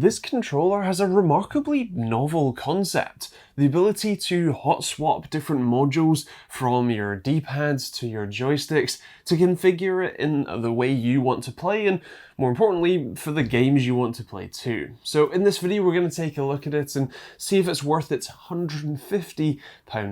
This controller has a remarkably novel concept, the ability to hot swap different modules from your D-pads to your joysticks to configure it in the way you want to play and, more importantly, for the games you want to play too. So in this video we're going to take a look at it and see if it's worth its £150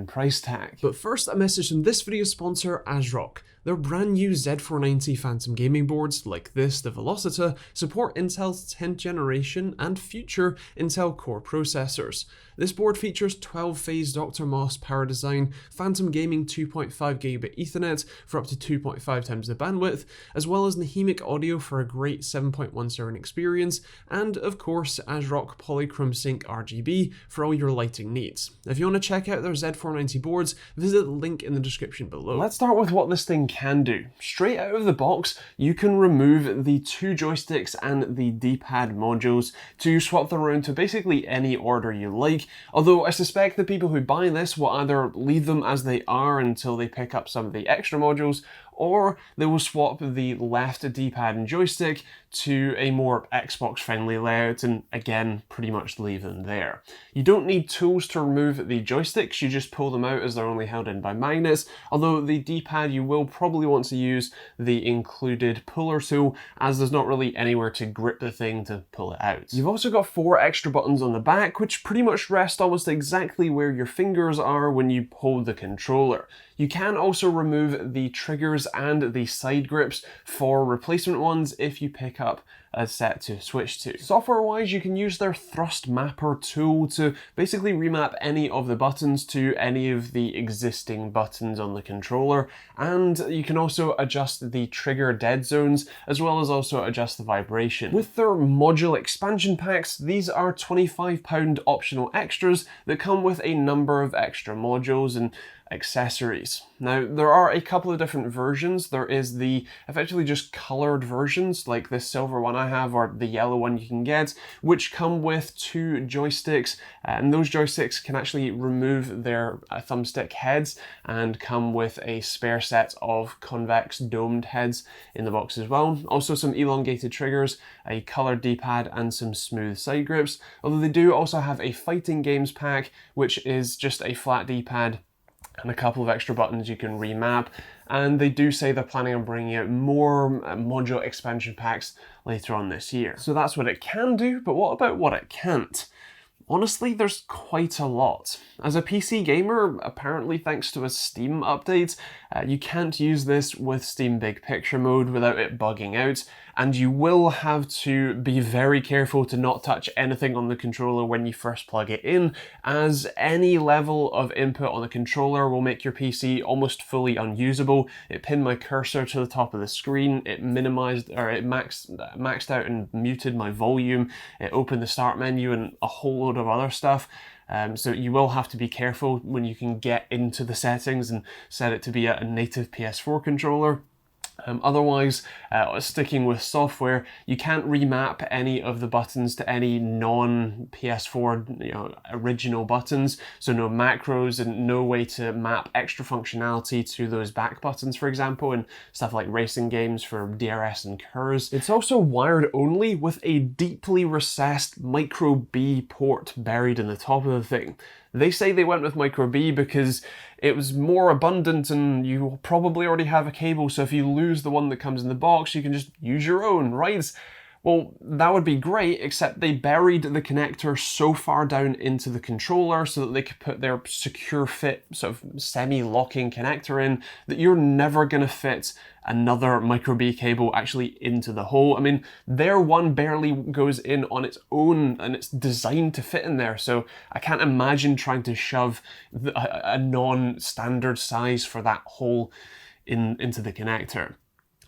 price tag. But first, a message from this video's sponsor, ASRock. Their brand new Z490 Phantom gaming boards, like this, the Velocita, support Intel's 10th generation and future Intel Core processors. This board features 12-phase Dr. Moss power design, Phantom Gaming 2.5 gigabit Ethernet for up to 2.5 times the bandwidth, as well as Nahimic audio for a great 7.17 experience, and of course ASRock Polychrome Sync RGB for all your lighting needs. If you want to check out their Z490 boards, visit the link in the description below. Let's start with what this thing can do. Straight out of the box, you can remove the two joysticks and the D-pad modules to swap them around to basically any order you like, although I suspect the people who buy this will either leave them as they are until they pick up some of the extra modules, or they will swap the left D-pad and joystick to a more Xbox-friendly layout and again, pretty much leave them there. You don't need tools to remove the joysticks, you just pull them out as they're only held in by magnets, although the D-pad you will probably want to use the included puller tool as there's not really anywhere to grip the thing to pull it out. You've also got 4 extra buttons on the back which pretty much rest almost exactly where your fingers are when you hold the controller. You can also remove the triggers and the side grips for replacement ones if you pick up a set to switch to. Software-wise, you can use their Thrust Mapper tool to basically remap any of the buttons to any of the existing buttons on the controller, and you can also adjust the trigger dead zones as well as also adjust the vibration. With their module expansion packs, these are £25 optional extras that come with a number of extra modules and accessories. Now, there are a couple of different versions. There is the effectively just colored versions, like this silver one I have, or the yellow one you can get, which come with 2 joysticks, and those joysticks can actually remove their thumbstick heads and come with a spare set of convex domed heads in the box as well. Also some elongated triggers, a colored D-pad, and some smooth side grips, although they do also have a fighting games pack, which is just a flat D-pad and a couple of extra buttons you can remap, and they do say they're planning on bringing out more module expansion packs later on this year. So that's what it can do, but what about what it can't? Honestly, there's quite a lot. As a PC gamer, apparently thanks to a Steam update, you can't use this with Steam Big Picture mode without it bugging out, and you will have to be very careful to not touch anything on the controller when you first plug it in, as any level of input on the controller will make your PC almost fully unusable. It pinned my cursor to the top of the screen, it minimized, or it maxed out and muted my volume, it opened the start menu and a whole load of other stuff. So you will have to be careful when you can get into the settings and set it to be a native PS4 controller. Otherwise, sticking with software, you can't remap any of the buttons to any non-PS4 original buttons, so no macros and no way to map extra functionality to those back buttons, for example, and stuff like racing games for DRS and KERS. It's also wired only with a deeply recessed micro B port buried in the top of the thing. They say they went with micro B because it was more abundant and you probably already have a cable, so if you lose the one that comes in the box, you can just use your own, right? Well, that would be great, except they buried the connector so far down into the controller so that they could put their secure fit sort of semi-locking connector in that you're never going to fit another micro B cable actually into the hole. I mean, their one barely goes in on its own and it's designed to fit in there, so I can't imagine trying to shove a non-standard size for that hole into the connector.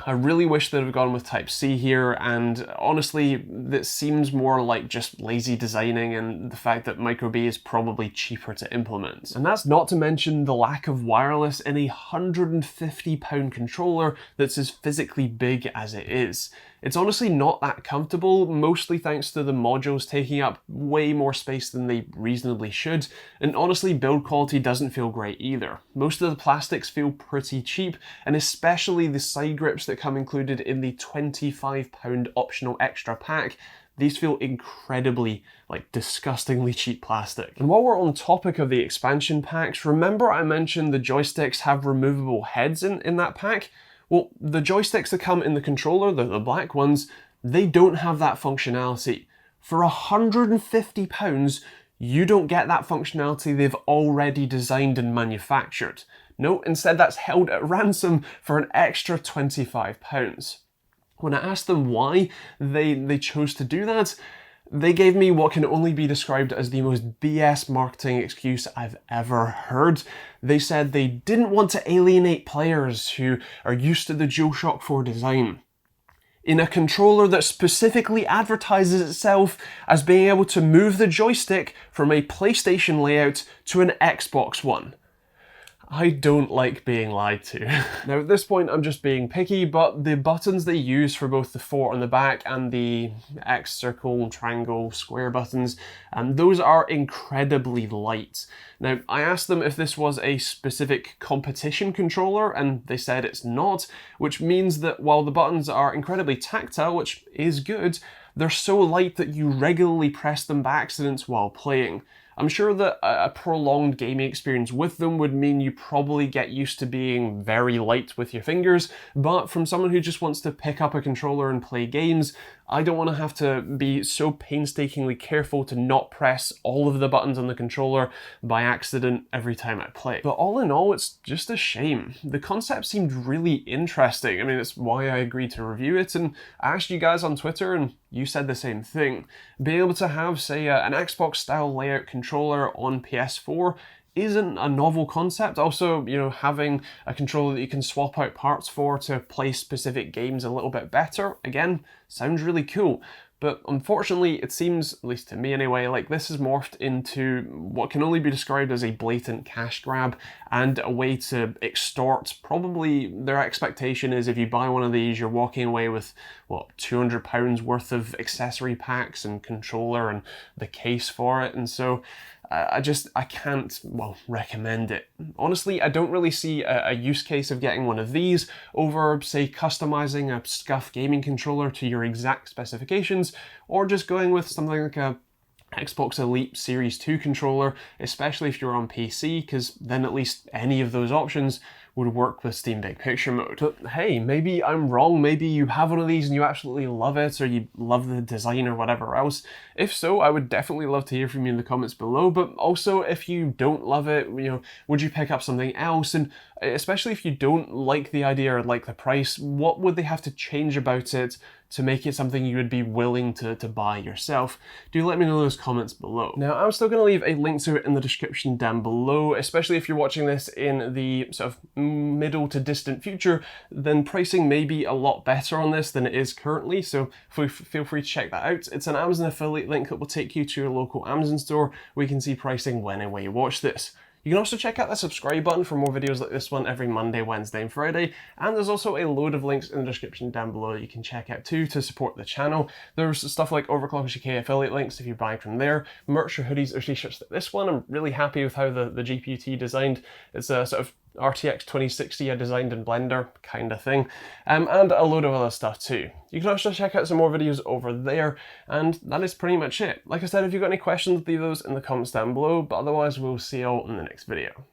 I really wish they'd have gone with Type-C here, and honestly, that seems more like just lazy designing and the fact that micro B is probably cheaper to implement. And that's not to mention the lack of wireless in a £150 controller that's as physically big as it is. It's honestly not that comfortable, mostly thanks to the modules taking up way more space than they reasonably should, and honestly build quality doesn't feel great either. Most of the plastics feel pretty cheap, and especially the side grips that come included in the £25 optional extra pack. these feel incredibly, like, disgustingly cheap plastic. And while we're on topic of the expansion packs, remember I mentioned the joysticks have removable heads in that pack? Well, the joysticks that come in the controller, the black ones, they don't have that functionality. For £150, you don't get that functionality they've already designed and manufactured. No, instead that's held at ransom for an extra £25. When I asked them why they chose to do that, they gave me what can only be described as the most BS marketing excuse I've ever heard. They said they didn't want to alienate players who are used to the DualShock 4 design. In a controller that specifically advertises itself as being able to move the joystick from a PlayStation layout to an Xbox One. I don't like being lied to. Now at this point I'm just being picky, but the buttons they use for both the 4 on the back and the X, circle, triangle, square buttons, those are incredibly light. Now I asked them if this was a specific competition controller and they said it's not, which means that while the buttons are incredibly tactile, which is good, they're so light that you regularly press them by accident while playing. I'm sure that a prolonged gaming experience with them would mean you probably get used to being very light with your fingers, but from someone who just wants to pick up a controller and play games, I don't want to have to be so painstakingly careful to not press all of the buttons on the controller by accident every time I play. But all in all, it's just a shame. The concept seemed really interesting. I mean, it's why I agreed to review it, and I asked you guys on Twitter and you said the same thing. Being able to have, say, an Xbox-style layout controller on PS4 isn't a novel concept. Also, you know, having a controller that you can swap out parts for to play specific games a little bit better, again, sounds really cool. But unfortunately, it seems, at least to me anyway, like this has morphed into what can only be described as a blatant cash grab and a way to extort. Probably their expectation is if you buy one of these, you're walking away with, what, £200 worth of accessory packs and controller and the case for it. And so I can't, well, recommend it. Honestly, I don't really see a use case of getting one of these over, say, customizing a SCUF gaming controller to your exact specifications, or just going with something like a Xbox Elite Series 2 controller, especially if you're on PC, because then at least any of those options would work with Steam Big Picture mode. But hey, maybe I'm wrong, maybe you have one of these and you absolutely love it, or you love the design or whatever else. If so, I would definitely love to hear from you in the comments below, but also if you don't love it, you know, would you pick up something else? And especially if you don't like the idea or like the price, what would they have to change about it to make it something you would be willing to buy yourself? Do let me know in those comments below. Now, I'm still going to leave a link to it in the description down below, especially if you're watching this in the sort of middle to distant future, then pricing may be a lot better on this than it is currently, so feel free to check that out. It's an Amazon affiliate link that will take you to your local Amazon store where you can see pricing whenever you watch this. You can also check out the subscribe button for more videos like this one every Monday, Wednesday and Friday, and there's also a load of links in the description down below that you can check out too to support the channel. There's stuff like Overclockers UK affiliate links if you're buying from there, merch or hoodies or t-shirts like this one. I'm really happy with how the GPU-T designed. It's a sort of RTX 2060 I designed in Blender kind of thing, and a load of other stuff too. You can also check out some more videos over there, and that is pretty much it. Like I said, if you've got any questions, leave those in the comments down below, but otherwise we'll see you all in the next video.